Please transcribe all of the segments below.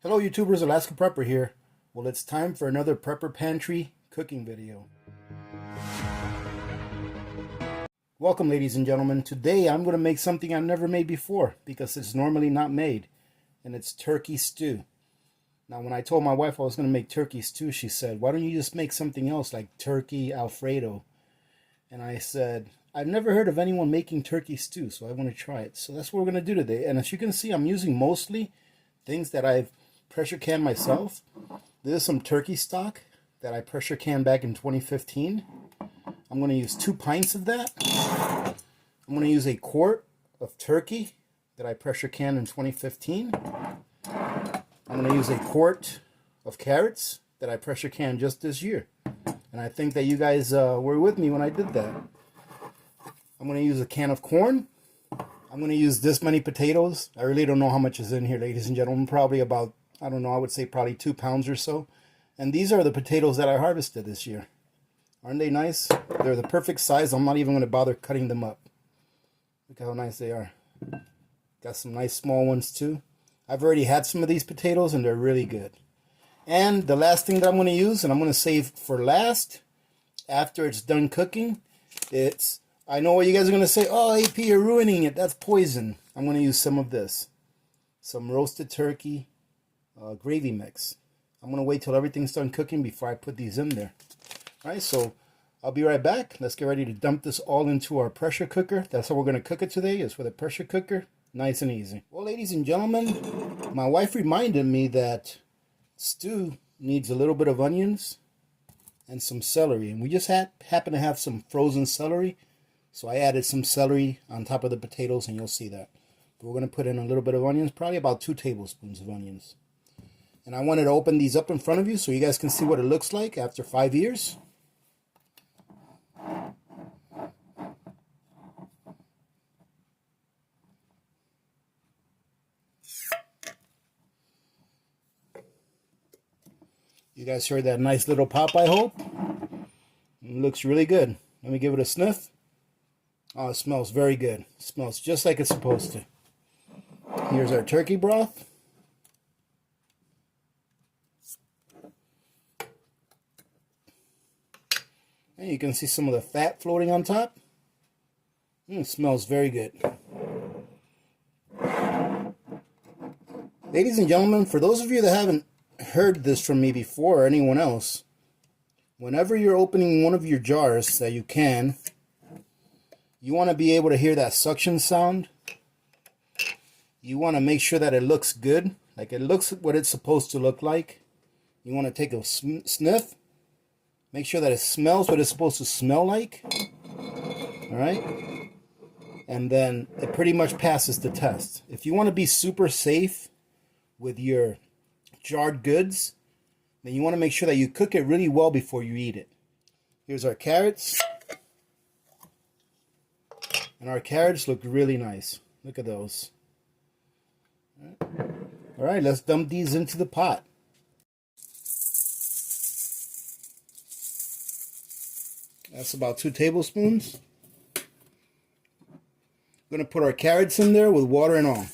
Hello YouTubers, Alaska Prepper here. Well, it's time for another Prepper Pantry cooking video. Welcome ladies and gentlemen. Today I'm going to make something I've never made before because it's normally not made, and it's turkey stew. Now when I told my wife I was going to make turkey stew, she said, why don't you just make something else like turkey Alfredo? And I said, I've never heard of anyone making turkey stew, so I want to try it. So that's what we're going to do today. And as you can see, I'm using mostly things that I've pressure canned myself. This is some turkey stock that I pressure canned back in 2015. I'm going to use 2 pints of that. I'm going to use a quart of turkey that I pressure canned in 2015. I'm going to use a quart of carrots that I pressure canned just this year. And I think that you guys were with me when I did that. I'm going to use a can of corn. I'm going to use this many potatoes. I really don't know how much is in here, ladies and gentlemen. Probably about, I don't know, I would say probably 2 pounds or so. And these are the potatoes that I harvested this year. Aren't they nice? They're the perfect size. I'm not even going to bother cutting them up. Look how nice they are. Got some nice small ones too. I've already had some of these potatoes and they're really good. And the last thing that I'm going to use, and I'm going to save for last, after it's done cooking, I know what you guys are going to say, oh AP, you're ruining it, that's poison. I'm going to use some of this. Some roasted turkey gravy mix. I'm going to wait till everything's done cooking before I put these in there. Alright, so I'll be right back. Let's get ready to dump this all into our pressure cooker. That's how we're going to cook it today, is with a pressure cooker. Nice and easy. Well, ladies and gentlemen, my wife reminded me that stew needs a little bit of onions and some celery. And we just happen to have some frozen celery. So I added some celery on top of the potatoes, and you'll see that. But we're going to put in a little bit of onions, probably about 2 tablespoons of onions. And I wanted to open these up in front of you so you guys can see what it looks like after 5 years. You guys heard that nice little pop, I hope? It looks really good. Let me give it a sniff. Oh, it smells very good. It smells just like it's supposed to. Here's our turkey broth. And you can see some of the fat floating on top. It smells very good. Ladies and gentlemen, for those of you that haven't heard this from me before or anyone else, whenever you're opening one of your jars that you can, you want to be able to hear that suction sound. You want to make sure that it looks good, like it looks what it's supposed to look like. You want to take a sniff, make sure that it smells what it's supposed to smell like. Alright? And then it pretty much passes the test. If you want to be super safe with your jarred goods, then you want to make sure that you cook it really well before you eat it. Here's our carrots. And our carrots look really nice. Look at those. Alright, let's dump these into the pot. That's about 2 tablespoons. We're going to put our carrots in there with water and all.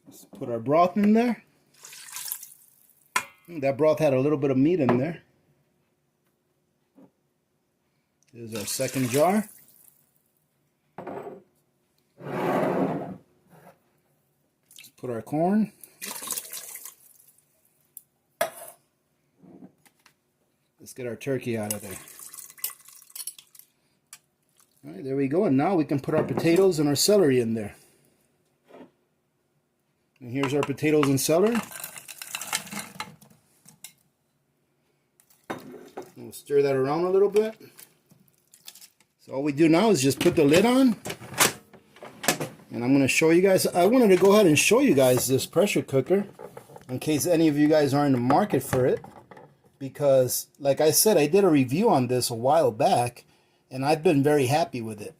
Let's put our broth in there. That broth had a little bit of meat in there. Here's our second jar. Let's put our corn. Let's get our turkey out of there. Alright, there we go. And now we can put our potatoes and our celery in there. And here's our potatoes and celery. We'll stir that around a little bit. So all we do now is just put the lid on. And I'm going to show you guys. I wanted to go ahead and show you guys this pressure cooker in case any of you guys are in the market for it. Because, like I said, I did a review on this a while back, and I've been very happy with it.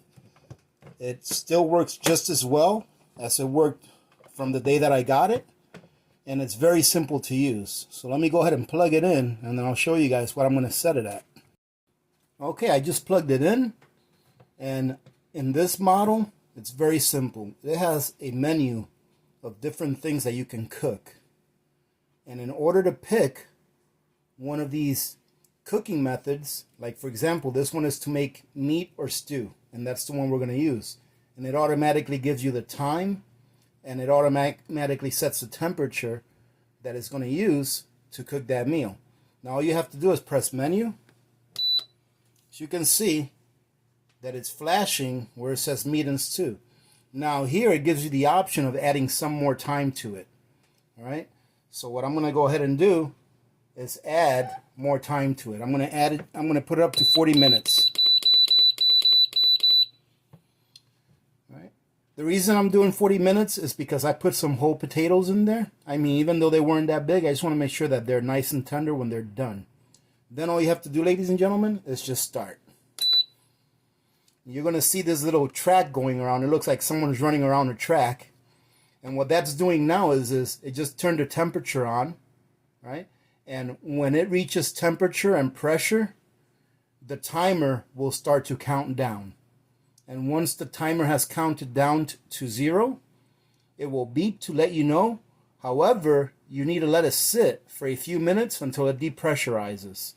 It still works just as well as it worked from the day that I got it, and it's very simple to use. So let me go ahead and plug it in, and then I'll show you guys what I'm going to set it at. Okay, I just plugged it in, and In this model, it's very simple. It has a menu of different things that you can cook. And in order to pick one of these cooking methods, like for example, this one is to make meat or stew, and that's the one we're going to use. And it automatically gives you the time, and it automatically sets the temperature that it's going to use to cook that meal. Now all you have to do is press menu. As you can see that it's flashing where it says meat and stew. Now here it gives you the option of adding some more time to it. All right. So what I'm going to go ahead and do is add more time to it. I'm going to put it up to 40 minutes. All right. The reason I'm doing 40 minutes is because I put some whole potatoes in there. I mean, even though they weren't that big, I just want to make sure that they're nice and tender when they're done. Then all you have to do, ladies and gentlemen, is just start. You're going to see this little track going around. It looks like someone's running around a track. And what that's doing now is it just turned the temperature on, right? And when it reaches temperature and pressure, the timer will start to count down. And once the timer has counted down to 0, it will beep to let you know. However, you need to let it sit for a few minutes until it depressurizes.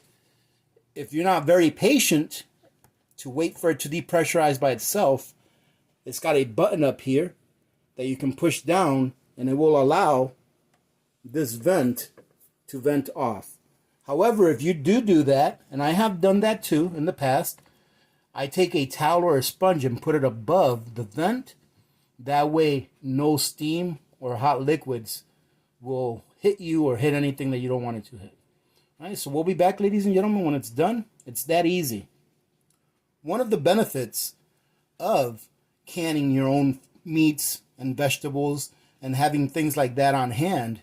If you're not very patient to wait for it to depressurize by itself, it's got a button up here that you can push down, and it will allow this vent to vent off. However, if you do that, and I have done that too in the past, I take a towel or a sponge and put it above the vent. That way no steam or hot liquids will hit you or hit anything that you don't want it to hit. All right, so we'll be back, ladies and gentlemen, when it's done. It's that easy. One of the benefits of canning your own meats and vegetables and having things like that on hand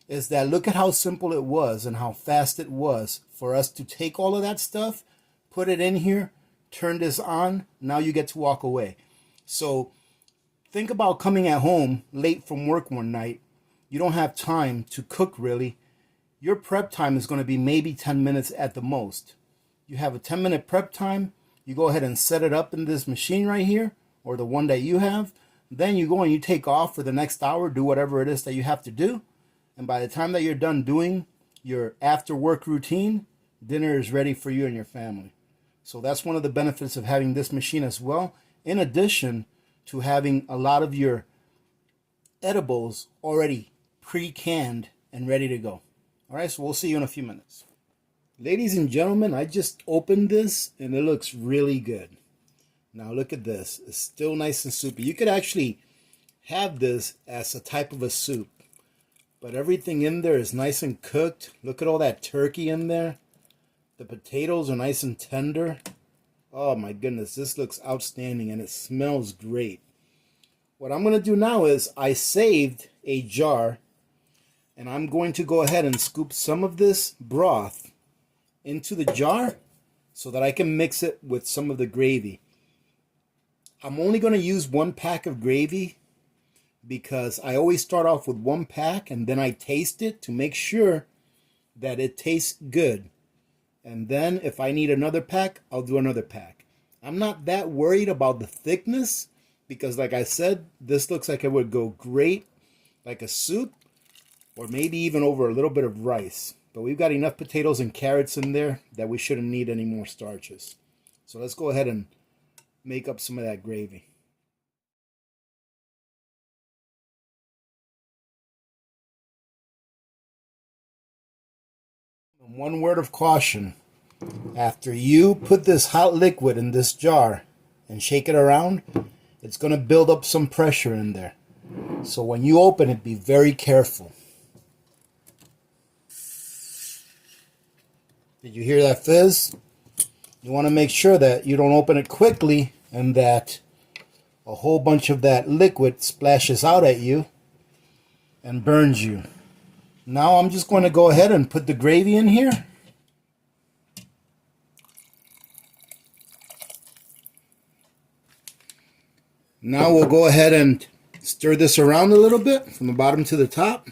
is that look at how simple it was and how fast it was for us to take all of that stuff, put it in here, turn this on, now you get to walk away. So think about coming at home late from work one night. You don't have time to cook really. Your prep time is going to be maybe 10 minutes at the most. You have a 10-minute prep time. You go ahead and set it up in this machine right here, or the one that you have. Then you go and you take off for the next hour, do whatever it is that you have to do. And by the time that you're done doing your after work routine, dinner is ready for you and your family. So that's one of the benefits of having this machine as well, in addition to having a lot of your edibles already pre-canned and ready to go. All right, so we'll see you in a few minutes. Ladies and gentlemen, I just opened this and it looks really good. Now look at this. It's still nice and soupy. You could actually have this as a type of a soup, but everything in there is nice and cooked. Look at all that turkey in there. The potatoes are nice and tender. Oh my goodness, this looks outstanding and it smells great. What I'm going to do now is I saved a jar, and I'm going to go ahead and scoop some of this broth into the jar so that I can mix it with some of the gravy. I'm only going to use 1 pack of gravy because I always start off with 1 pack and then I taste it to make sure that it tastes good. And then if I need another pack, I'll do another pack. I'm not that worried about the thickness because, like I said, this looks like it would go great like a soup, or maybe even over a little bit of rice. But we've got enough potatoes and carrots in there that we shouldn't need any more starches. So let's go ahead and make up some of that gravy. And one word of caution. After you put this hot liquid in this jar and shake it around, it's going to build up some pressure in there. So when you open it, be very careful. Did you hear that fizz? You want to make sure that you don't open it quickly and that a whole bunch of that liquid splashes out at you and burns you. Now I'm just going to go ahead and put the gravy in here. Now we'll go ahead and stir this around a little bit from the bottom to the top.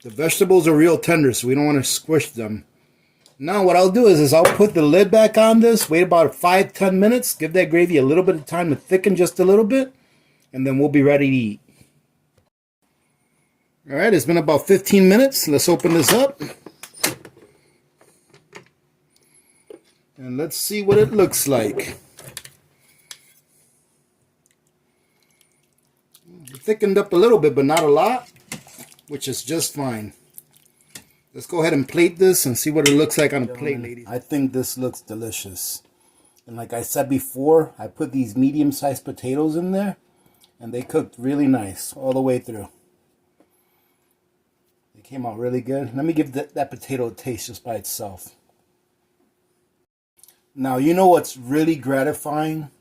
The vegetables are real tender, so we don't want to squish them. Now what I'll do is I'll put the lid back on this, wait about 5-10 minutes, give that gravy a little bit of time to thicken just a little bit, and then we'll be ready to eat. All right, it's been about 15 minutes. Let's open this up. And let's see what it looks like. It thickened up a little bit, but not a lot, which is just fine. Let's go ahead and plate this and see what it looks like on a plate, ladies. I think this looks delicious. And like I said before, I put these medium-sized potatoes in there, and they cooked really nice all the way through. They came out really good. Let me give that potato a taste just by itself. Now, you know what's really gratifying?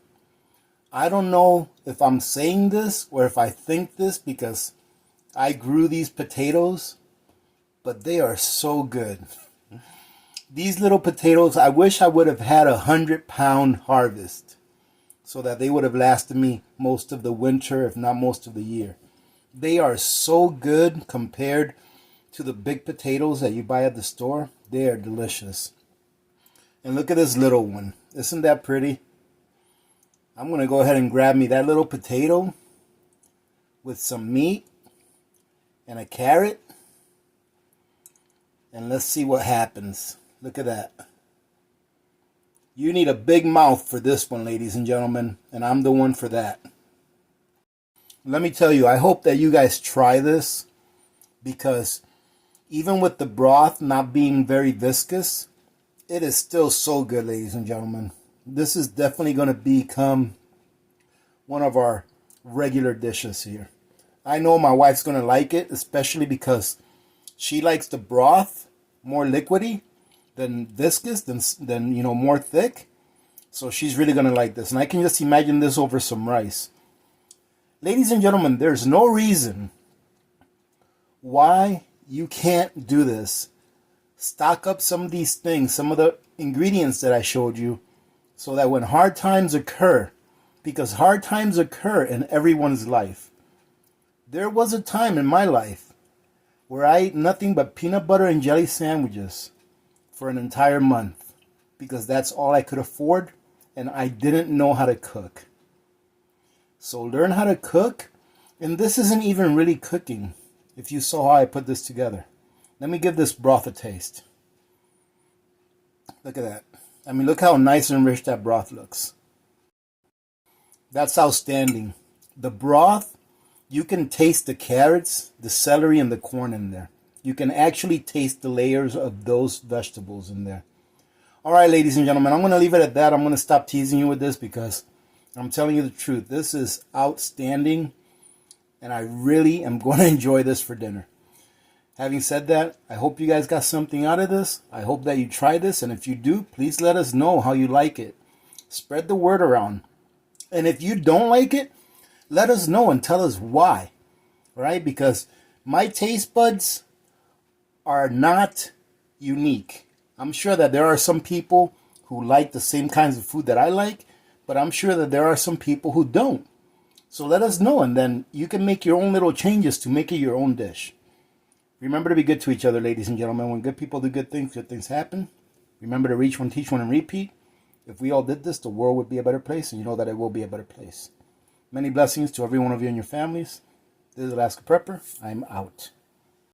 I don't know if I'm saying this or if I think this because I grew these potatoes, but they are so good. These little potatoes, I wish I would have had 100-pound harvest so that they would have lasted me most of the winter, if not most of the year. They are so good compared to the big potatoes that you buy at the store. They are delicious. And look at this little one. Isn't that pretty? I'm going to go ahead and grab me that little potato with some meat and a carrot. And let's see what happens. Look at that. You need a big mouth for this one, ladies and gentlemen. And I'm the one for that. Let me tell you, I hope that you guys try this. Because even with the broth not being very viscous, it is still so good, ladies and gentlemen. This is definitely going to become one of our regular dishes here. I know my wife's going to like it, especially because she likes the broth more liquidy than viscous, than you know, more thick. So she's really going to like this. And I can just imagine this over some rice. Ladies and gentlemen, there's no reason why you can't do this. Stock up some of these things, some of the ingredients that I showed you, so that when hard times occur, because hard times occur in everyone's life. There was a time in my life where I ate nothing but peanut butter and jelly sandwiches for an entire month, because that's all I could afford, and I didn't know how to cook. So learn how to cook, and this isn't even really cooking, if you saw how I put this together. Let me give this broth a taste. Look at that. I mean, look how nice and rich that broth looks. That's outstanding. The broth, you can taste the carrots, the celery, and the corn in there. You can actually taste the layers of those vegetables in there. All right, ladies and gentlemen, I'm going to leave it at that. I'm going to stop teasing you with this because I'm telling you the truth. This is outstanding, and I really am going to enjoy this for dinner. Having said that, I hope you guys got something out of this. I hope that you try this, and if you do, please let us know how you like it. Spread the word around. And if you don't like it, let us know and tell us why. Right? Because my taste buds are not unique. I'm sure that there are some people who like the same kinds of food that I like, but I'm sure that there are some people who don't. So let us know, and then you can make your own little changes to make it your own dish. Remember to be good to each other, ladies and gentlemen. When good people do good things happen. Remember to reach one, teach one, and repeat. If we all did this, the world would be a better place, and you know that it will be a better place. Many blessings to every one of you and your families. This is Alaska Prepper. I'm out.